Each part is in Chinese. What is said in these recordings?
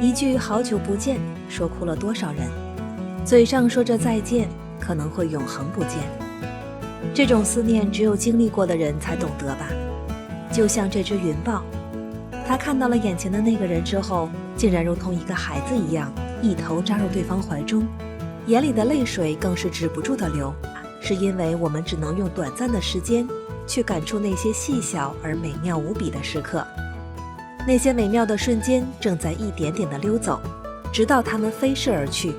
一句好久不见，说哭了多少人。嘴上说着再见，可能会永恒不见。这种思念只有经历过的人才懂得吧。就像这只云豹，它看到了眼前的那个人之后，竟然如同一个孩子一样，一头扎入对方怀中，眼里的泪水更是止不住的流。是因为我们只能用短暂的时间去感触那些细小而美妙无比的时刻。那些美妙的瞬间正在一点点地溜走，直到它们飞逝而去。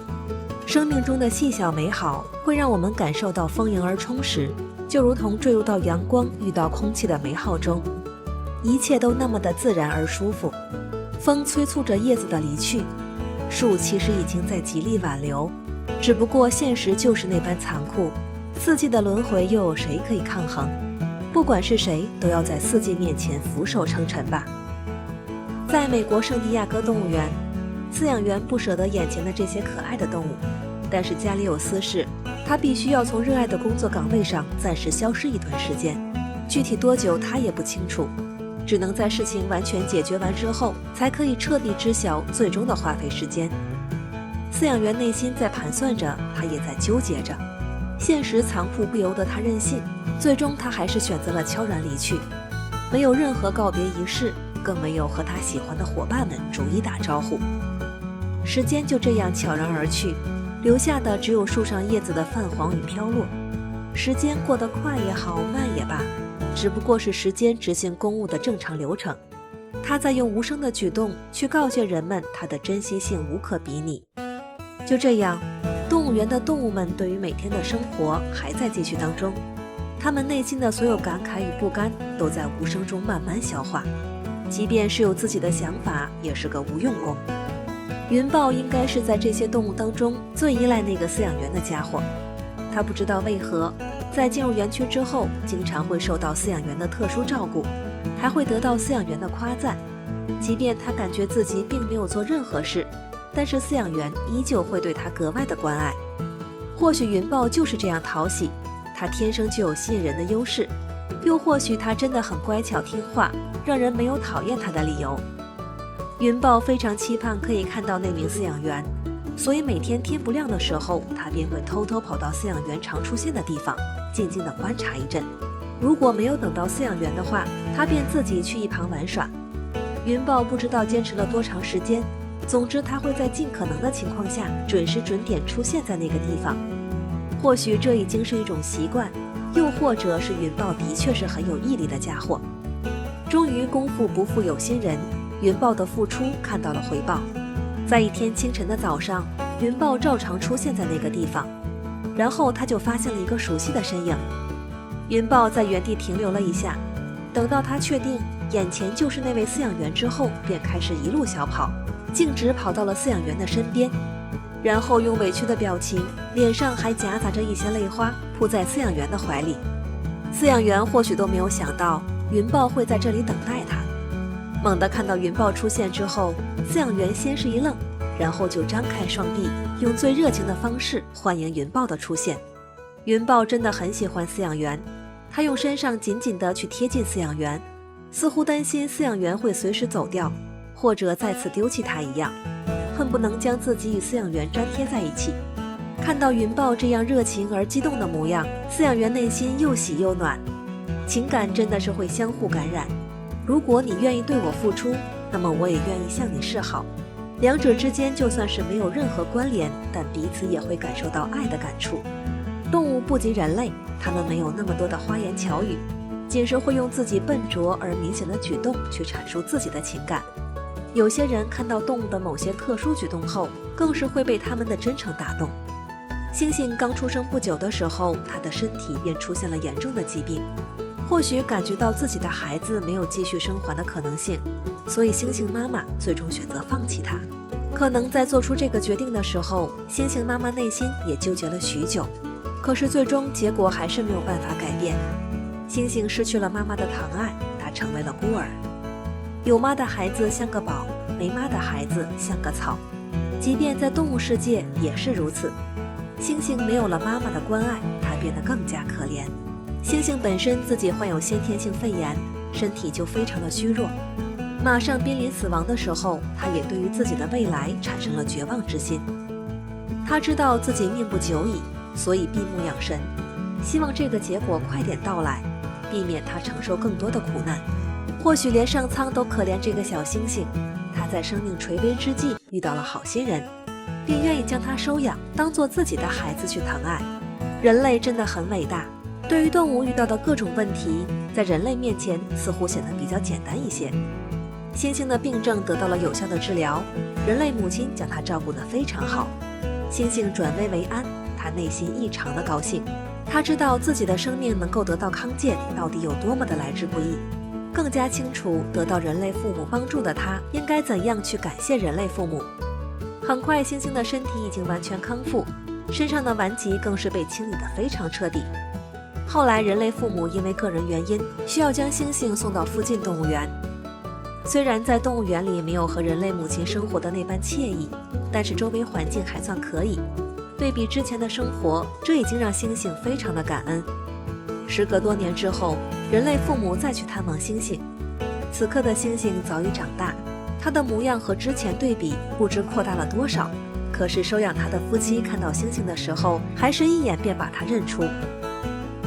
生命中的细小美好会让我们感受到丰盈而充实，就如同坠入到阳光遇到空气的美好中，一切都那么的自然而舒服。风催促着叶子的离去，树其实已经在极力挽留，只不过现实就是那般残酷。四季的轮回又有谁可以抗衡？不管是谁，都要在四季面前俯首称臣吧。在美国圣地亚哥动物园，饲养员不舍得眼前的这些可爱的动物，但是家里有私事，他必须要从热爱的工作岗位上暂时消失一段时间，具体多久他也不清楚，只能在事情完全解决完之后，才可以彻底知晓最终的花费时间。饲养员内心在盘算着，他也在纠结着。现实残酷不由得他任性，最终他还是选择了悄然离去，没有任何告别仪式，更没有和他喜欢的伙伴们逐一打招呼。时间就这样悄然而去，留下的只有树上叶子的泛黄与飘落。时间过得快也好，慢也罢，只不过是时间执行公务的正常流程。他在用无声的举动去告诫人们，他的珍惜性无可比拟。就这样，动物园的动物们对于每天的生活还在继续当中，他们内心的所有感慨与不甘都在无声中慢慢消化，即便是有自己的想法，也是个无用功。云豹应该是在这些动物当中最依赖那个饲养员的家伙，他不知道为何在进入园区之后，经常会受到饲养员的特殊照顾，还会得到饲养员的夸赞。即便他感觉自己并没有做任何事，但是饲养员依旧会对他格外的关爱。或许云豹就是这样讨喜，他天生就有吸引人的优势，又或许他真的很乖巧听话，让人没有讨厌他的理由。云豹非常期盼可以看到那名饲养员，所以每天天不亮的时候，他便会偷偷跑到饲养员常出现的地方，静静地观察一阵。如果没有等到饲养员的话，他便自己去一旁玩耍。云豹不知道坚持了多长时间，总之他会在尽可能的情况下准时准点出现在那个地方。或许这已经是一种习惯，又或者是云豹的确是很有毅力的家伙。终于功夫不负有心人，云豹的付出看到了回报。在一天清晨的早上，云豹照常出现在那个地方，然后他就发现了一个熟悉的身影。云豹在原地停留了一下，等到他确定眼前就是那位饲养员之后，便开始一路小跑，径直跑到了饲养员的身边，然后用委屈的表情，脸上还夹杂着一些泪花，扑在饲养员的怀里。饲养员或许都没有想到云豹会在这里等待他。猛地看到云豹出现之后，饲养员先是一愣，然后就张开双臂，用最热情的方式欢迎云豹的出现。云豹真的很喜欢饲养员，他用身上紧紧地去贴近饲养员，似乎担心饲养员会随时走掉，或者再次丢弃他一样，恨不能将自己与饲养员粘贴在一起。看到云豹这样热情而激动的模样，饲养员内心又喜又暖，情感真的是会相互感染。如果你愿意对我付出，那么我也愿意向你示好，两者之间就算是没有任何关联，但彼此也会感受到爱的感触。动物不及人类，它们没有那么多的花言巧语，仅是会用自己笨拙而明显的举动去阐述自己的情感。有些人看到动物的某些特殊举动后，更是会被它们的真诚打动。猩猩刚出生不久的时候，它的身体便出现了严重的疾病，或许感觉到自己的孩子没有继续生还的可能性，所以猩猩妈妈最终选择放弃它。可能在做出这个决定的时候，猩猩妈妈内心也纠结了许久，可是最终结果还是没有办法改变。猩猩失去了妈妈的疼爱，它成为了孤儿。有妈的孩子像个宝，没妈的孩子像个草，即便在动物世界也是如此。猩猩没有了妈妈的关爱，它变得更加可怜。猩猩本身自己患有先天性肺炎，身体就非常的虚弱。马上濒临死亡的时候，他也对于自己的未来产生了绝望之心。他知道自己命不久矣，所以闭目养神，希望这个结果快点到来，避免他承受更多的苦难。或许连上苍都可怜这个小星星，他在生命垂危之际遇到了好心人，并愿意将他收养，当做自己的孩子去疼爱。人类真的很伟大，对于动物遇到的各种问题，在人类面前似乎显得比较简单一些。猩猩的病症得到了有效的治疗，人类母亲将它照顾得非常好。猩猩转危为安，他内心异常的高兴。他知道自己的生命能够得到康健到底有多么的来之不易，更加清楚得到人类父母帮助的他应该怎样去感谢人类父母。很快，猩猩的身体已经完全康复，身上的顽疾更是被清理得非常彻底。后来，人类父母因为个人原因，需要将猩猩送到附近动物园。虽然在动物园里没有和人类母亲生活的那般惬意，但是周围环境还算可以。对比之前的生活，这已经让猩猩非常的感恩。时隔多年之后，人类父母再去探望猩猩，此刻的猩猩早已长大，他的模样和之前对比不知扩大了多少。可是收养他的夫妻看到猩猩的时候，还是一眼便把他认出。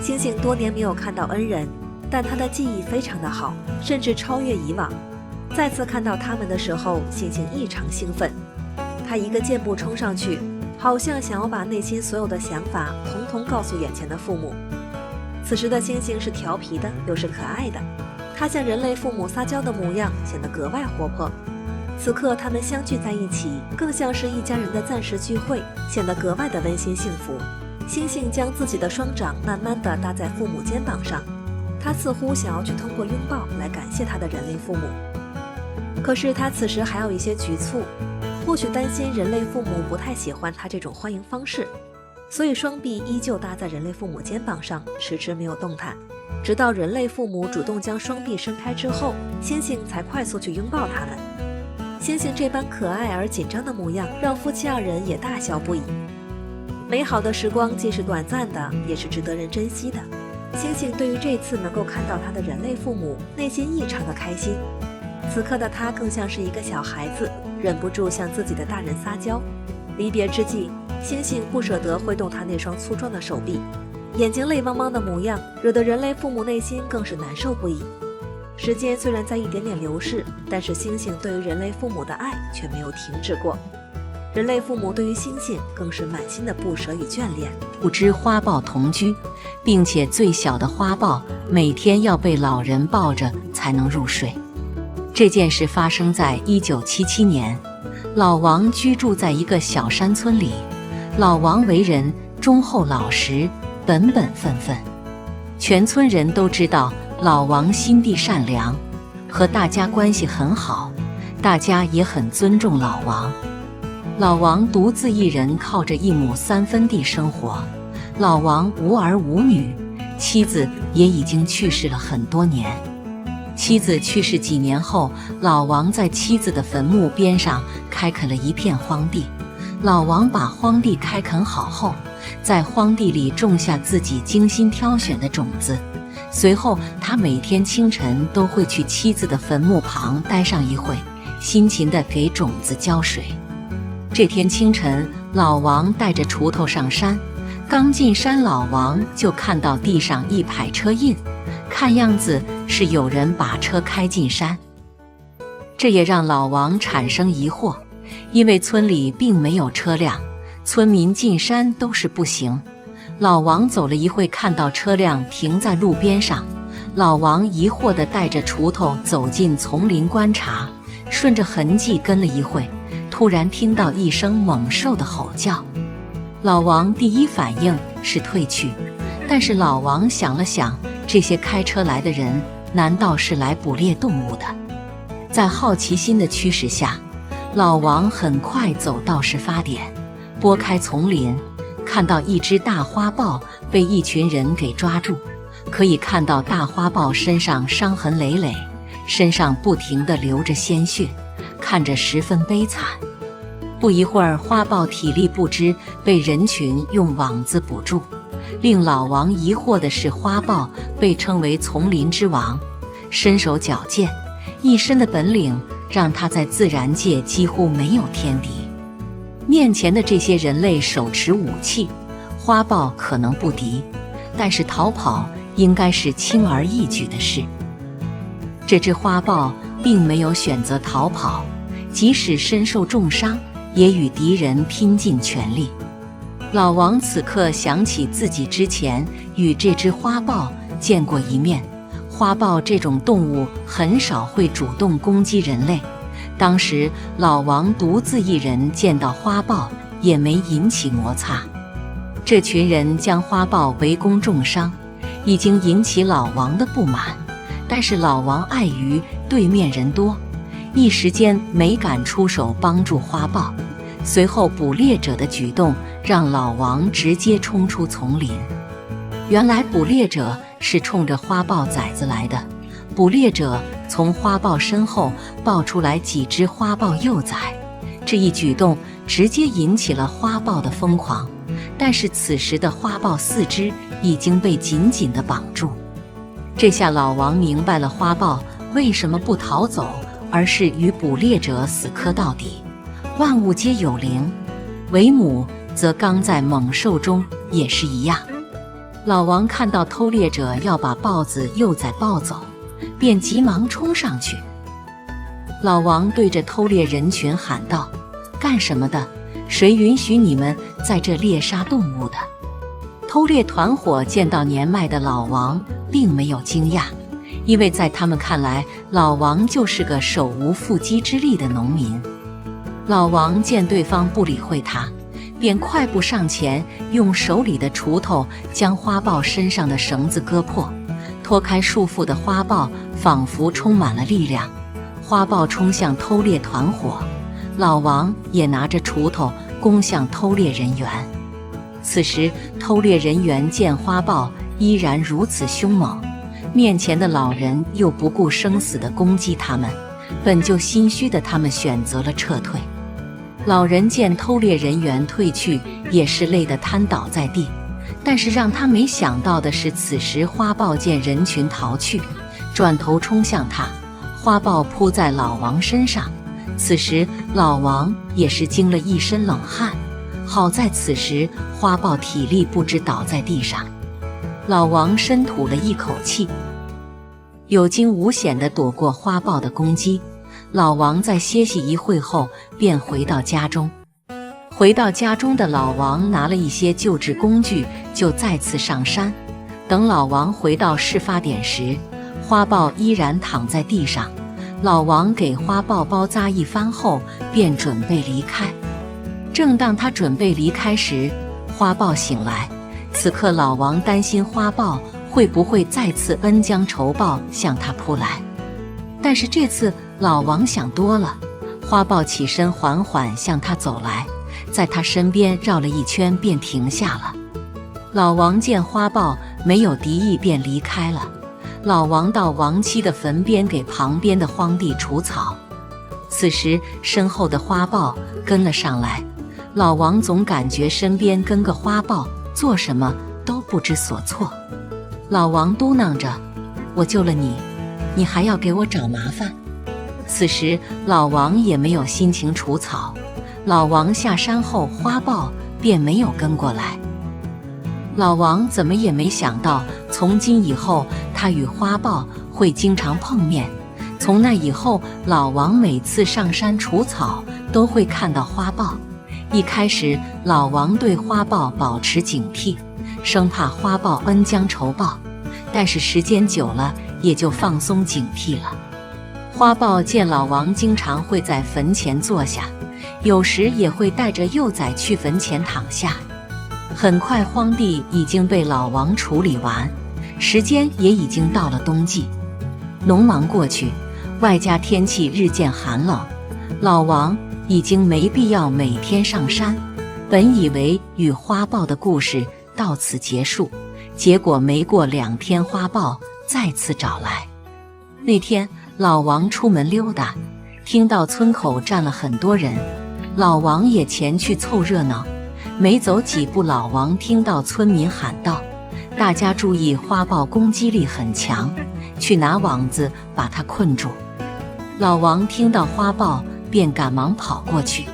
猩猩多年没有看到恩人，但他的记忆非常的好，甚至超越以往。再次看到他们的时候，猩猩异常兴奋，他一个箭步冲上去，好像想要把内心所有的想法统统告诉眼前的父母。此时的猩猩是调皮的，又是可爱的，他向人类父母撒娇的模样显得格外活泼。此刻他们相聚在一起，更像是一家人的暂时聚会，显得格外的温馨幸福。猩猩将自己的双掌慢慢地搭在父母肩膀上，他似乎想要去通过拥抱来感谢他的人类父母。可是他此时还有一些局促，或许担心人类父母不太喜欢他这种欢迎方式，所以双臂依旧搭在人类父母肩膀上，迟迟没有动弹。直到人类父母主动将双臂伸开之后，猩猩才快速去拥抱他们。猩猩这般可爱而紧张的模样，让夫妻二人也大笑不已。美好的时光既是短暂的，也是值得人珍惜的。猩猩对于这次能够看到他的人类父母，内心异常的开心。此刻的他更像是一个小孩子，忍不住向自己的大人撒娇。离别之际，猩猩不舍得挥动他那双粗壮的手臂，眼睛泪汪汪的模样，惹得人类父母内心更是难受不已。时间虽然在一点点流逝，但是猩猩对于人类父母的爱却没有停止过。人类父母对于猩猩更是满心的不舍与眷恋。不知花豹同居，并且最小的花豹每天要被老人抱着才能入睡。这件事发生在1977年，老王居住在一个小山村里。老王为人忠厚老实，本本分分，全村人都知道老王心地善良，和大家关系很好，大家也很尊重老王。老王独自一人靠着1亩3分地生活，老王无儿无女，妻子也已经去世了很多年。妻子去世几年后，老王在妻子的坟墓边上开垦了一片荒地。老王把荒地开垦好后，在荒地里种下自己精心挑选的种子。随后，他每天清晨都会去妻子的坟墓旁待上一会，辛勤地给种子浇水。这天清晨，老王带着锄头上山，刚进山，老王就看到地上一排车印，看样子是有人把车开进山。这也让老王产生疑惑，因为村里并没有车辆，村民进山都是步行。老王走了一会，看到车辆停在路边上，老王疑惑地带着锄头走进丛林观察，顺着痕迹跟了一会，突然听到一声猛兽的吼叫。老王第一反应是退去，但是老王想了想，这些开车来的人难道是来捕猎动物的？在好奇心的驱使下，老王很快走到事发点，拨开丛林，看到一只大花豹被一群人给抓住。可以看到大花豹身上伤痕累累，身上不停地流着鲜血，看着十分悲惨。不一会儿，花豹体力不支，被人群用网子捕住。令老王疑惑的是，花豹被称为丛林之王，身手矫健，一身的本领让他在自然界几乎没有天敌。面前的这些人类手持武器，花豹可能不敌，但是逃跑应该是轻而易举的事。这只花豹并没有选择逃跑，即使身受重伤，也与敌人拼尽全力。老王此刻想起自己之前与这只花豹见过一面，花豹这种动物很少会主动攻击人类。当时老王独自一人见到花豹，也没引起摩擦。这群人将花豹围攻重伤，已经引起老王的不满。但是老王碍于对面人多，一时间没敢出手帮助花豹。随后捕猎者的举动让老王直接冲出丛林。原来捕猎者是冲着花豹崽子来的，捕猎者从花豹身后抱出来几只花豹幼崽，这一举动直接引起了花豹的疯狂。但是此时的花豹四肢已经被紧紧地绑住。这下老王明白了花豹为什么不逃走，而是与捕猎者死磕到底。万物皆有灵，为母则刚在猛兽中也是一样。老王看到偷猎者要把豹子幼崽抱走，便急忙冲上去。老王对着偷猎人群喊道：“干什么的？谁允许你们在这猎杀动物的？”偷猎团伙见到年迈的老王并没有惊讶，因为在他们看来，老王就是个手无缚鸡之力的农民。老王见对方不理会他，便快步上前，用手里的锄头将花豹身上的绳子割破。脱开束缚的花豹仿佛充满了力量，花豹冲向偷猎团伙，老王也拿着锄头攻向偷猎人员。此时偷猎人员见花豹依然如此凶猛，面前的老人又不顾生死地攻击他们，本就心虚的他们选择了撤退。老人见偷猎人员退去，也是累得瘫倒在地。但是让他没想到的是，此时花豹见人群逃去，转头冲向他，花豹扑在老王身上。此时老王也是惊了一身冷汗，好在此时花豹体力不支倒在地上。老王深吐了一口气，有惊无险地躲过花豹的攻击。老王在歇息一会后便回到家中。回到家中的老王拿了一些救治工具，就再次上山。等老王回到事发点时，花豹依然躺在地上。老王给花豹包扎一番后，便准备离开。正当他准备离开时，花豹醒来。此刻老王担心花豹会不会再次恩将仇报向他扑来，但是这次老王想多了。花豹起身缓缓向他走来，在他身边绕了一圈便停下了。老王见花豹没有敌意便离开了。老王到亡妻的坟边给旁边的荒地除草，此时身后的花豹跟了上来。老王总感觉身边跟个花豹做什么都不知所措。老王嘟囔着：“我救了你，你还要给我找麻烦。”此时老王也没有心情除草。老王下山后，花豹便没有跟过来。老王怎么也没想到，从今以后他与花豹会经常碰面。从那以后，老王每次上山除草都会看到花豹。一开始老王对花豹保持警惕，生怕花豹恩将仇报，但是时间久了也就放松警惕了。花豹见老王经常会在坟前坐下，有时也会带着幼崽去坟前躺下。很快荒地已经被老王处理完，时间也已经到了冬季。农忙过去，外加天气日渐寒冷，老王已经没必要每天上山。本以为与花豹的故事到此结束，结果没过2天，花豹再次找来。那天老王出门溜达，听到村口站了很多人，老王也前去凑热闹。没走几步，老王听到村民喊道：“大家注意，花豹攻击力很强，去拿网子把它困住。”老王听到花豹，便赶忙跑过去。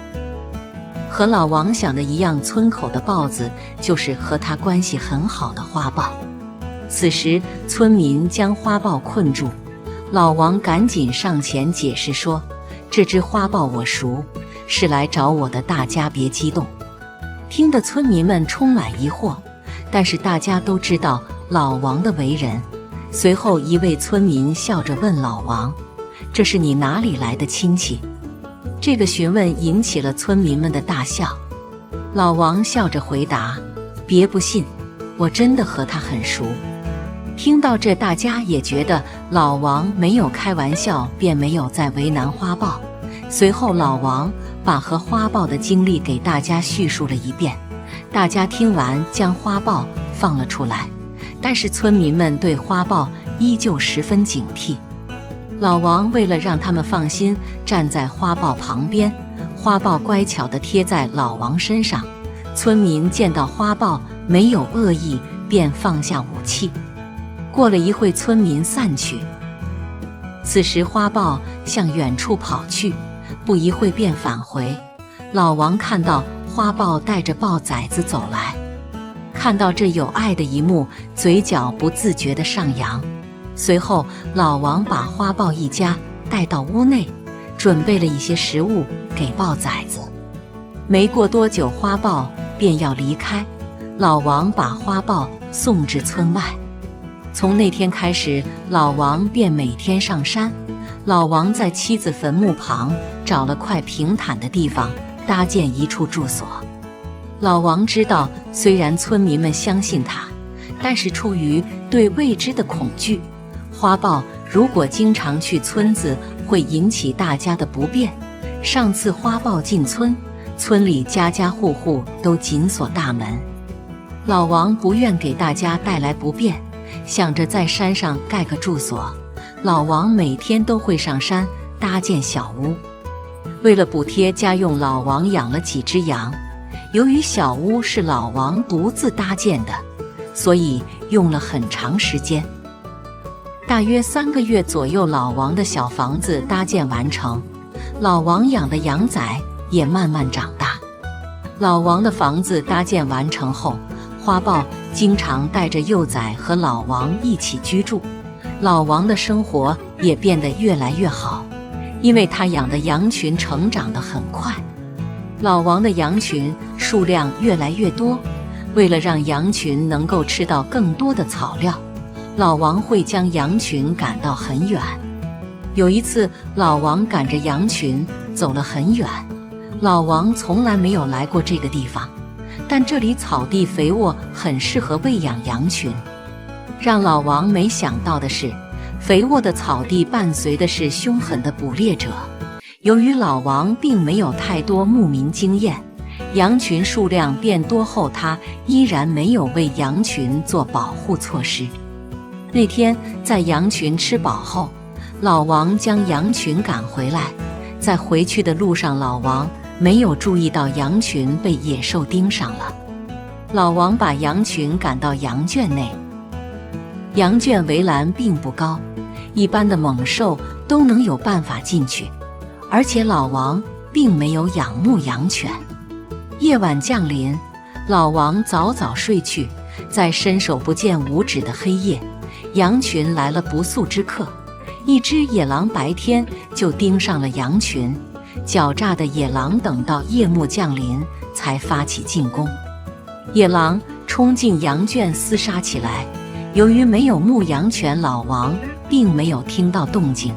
和老王想的一样，村口的豹子就是和他关系很好的花豹。此时，村民将花豹困住，老王赶紧上前解释说：“这只花豹我熟，是来找我的，大家别激动。”听得村民们充满疑惑，但是大家都知道老王的为人。随后，一位村民笑着问老王：“这是你哪里来的亲戚？”这个询问引起了村民们的大笑。老王笑着回答：“别不信，我真的和他很熟。”听到这，大家也觉得老王没有开玩笑，便没有再为难花豹。随后，老王把和花豹的经历给大家叙述了一遍。大家听完，将花豹放了出来，但是村民们对花豹依旧十分警惕。老王为了让他们放心，站在花豹旁边，花豹乖巧地贴在老王身上。村民见到花豹没有恶意，便放下武器。过了一会，村民散去。此时花豹向远处跑去，不一会便返回。老王看到花豹带着豹崽子走来，看到这有爱的一幕，嘴角不自觉地上扬。随后，老王把花豹一家带到屋内，准备了一些食物给豹崽子。没过多久，花豹便要离开，老王把花豹送至村外。从那天开始，老王便每天上山。老王在妻子坟墓旁找了块平坦的地方，搭建一处住所。老王知道，虽然村民们相信他，但是出于对未知的恐惧，花豹如果经常去村子，会引起大家的不便。上次花豹进村，村里家家户户都紧锁大门。老王不愿给大家带来不便，想着在山上盖个住所。老王每天都会上山搭建小屋。为了补贴家用，老王养了几只羊。由于小屋是老王独自搭建的，所以用了很长时间。大约3个月左右，老王的小房子搭建完成，老王养的羊崽也慢慢长大。老王的房子搭建完成后，花豹经常带着幼崽和老王一起居住。老王的生活也变得越来越好，因为他养的羊群成长得很快。老王的羊群数量越来越多，为了让羊群能够吃到更多的草料，老王会将羊群赶到很远。有一次，老王赶着羊群走了很远。老王从来没有来过这个地方，但这里草地肥沃，很适合喂养羊群。让老王没想到的是，肥沃的草地伴随的是凶狠的捕猎者。由于老王并没有太多牧民经验，羊群数量变多后，他依然没有为羊群做保护措施。那天在羊群吃饱后，老王将羊群赶回来。在回去的路上，老王没有注意到羊群被野兽盯上了。老王把羊群赶到羊圈内。羊圈围栏并不高，一般的猛兽都能有办法进去，而且老王并没有养牧羊犬。夜晚降临，老王早早睡去。在伸手不见五指的黑夜，羊群来了不速之客。一只野狼白天就盯上了羊群，狡诈的野狼等到夜幕降临才发起进攻。野狼冲进羊圈厮杀起来。由于没有牧羊犬，老王并没有听到动静，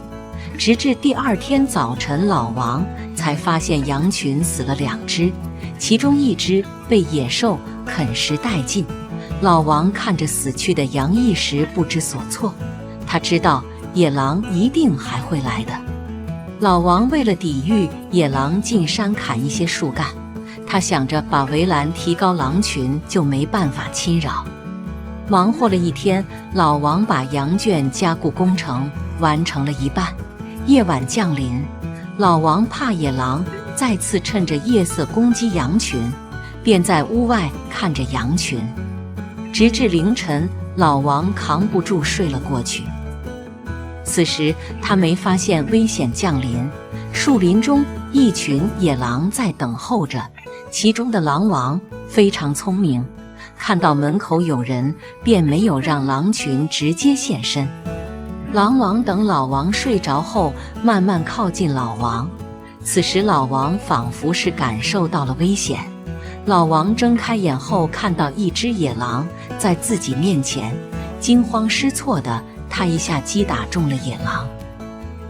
直至第2天早晨，老王才发现羊群死了2只，其中1只被野兽啃食殆尽。老王看着死去的羊，一时不知所措。他知道野狼一定还会来的。老王为了抵御野狼，进山砍一些树干。他想着把围栏提高，狼群就没办法侵扰。忙活了一天，老王把羊圈加固工程完成了一半。夜晚降临，老王怕野狼再次趁着夜色攻击羊群，便在屋外看着羊群，直至凌晨，老王扛不住睡了过去。此时他没发现危险降临，树林中一群野狼在等候着，其中的狼王非常聪明，看到门口有人，便没有让狼群直接现身。狼王等老王睡着后，慢慢靠近老王。此时老王仿佛是感受到了危险，老王睁开眼后，看到一只野狼在自己面前，惊慌失措的他一下击打中了野狼。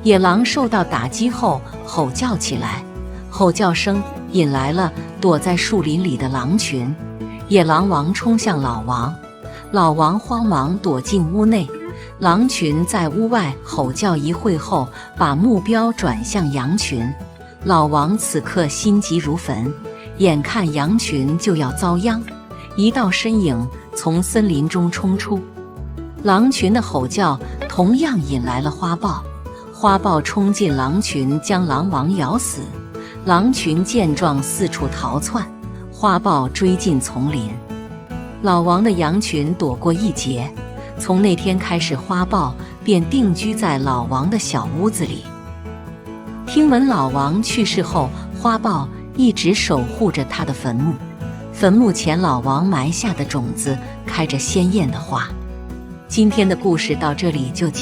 野狼受到打击后吼叫起来，吼叫声引来了躲在树林里的狼群。野狼王冲向老王，老王慌忙躲进屋内。狼群在屋外吼叫一会后，把目标转向羊群。老王此刻心急如焚，眼看羊群就要遭殃，一道身影从森林中冲出。狼群的吼叫同样引来了花豹，花豹冲进狼群，将狼王咬死。狼群见状四处逃窜，花豹追进丛林。老王的羊群躲过一劫，从那天开始，花豹便定居在老王的小屋子里。听闻老王去世后，花豹一直守护着他的坟墓，坟墓前老王埋下的种子开着鲜艳的花。今天的故事到这里就结束。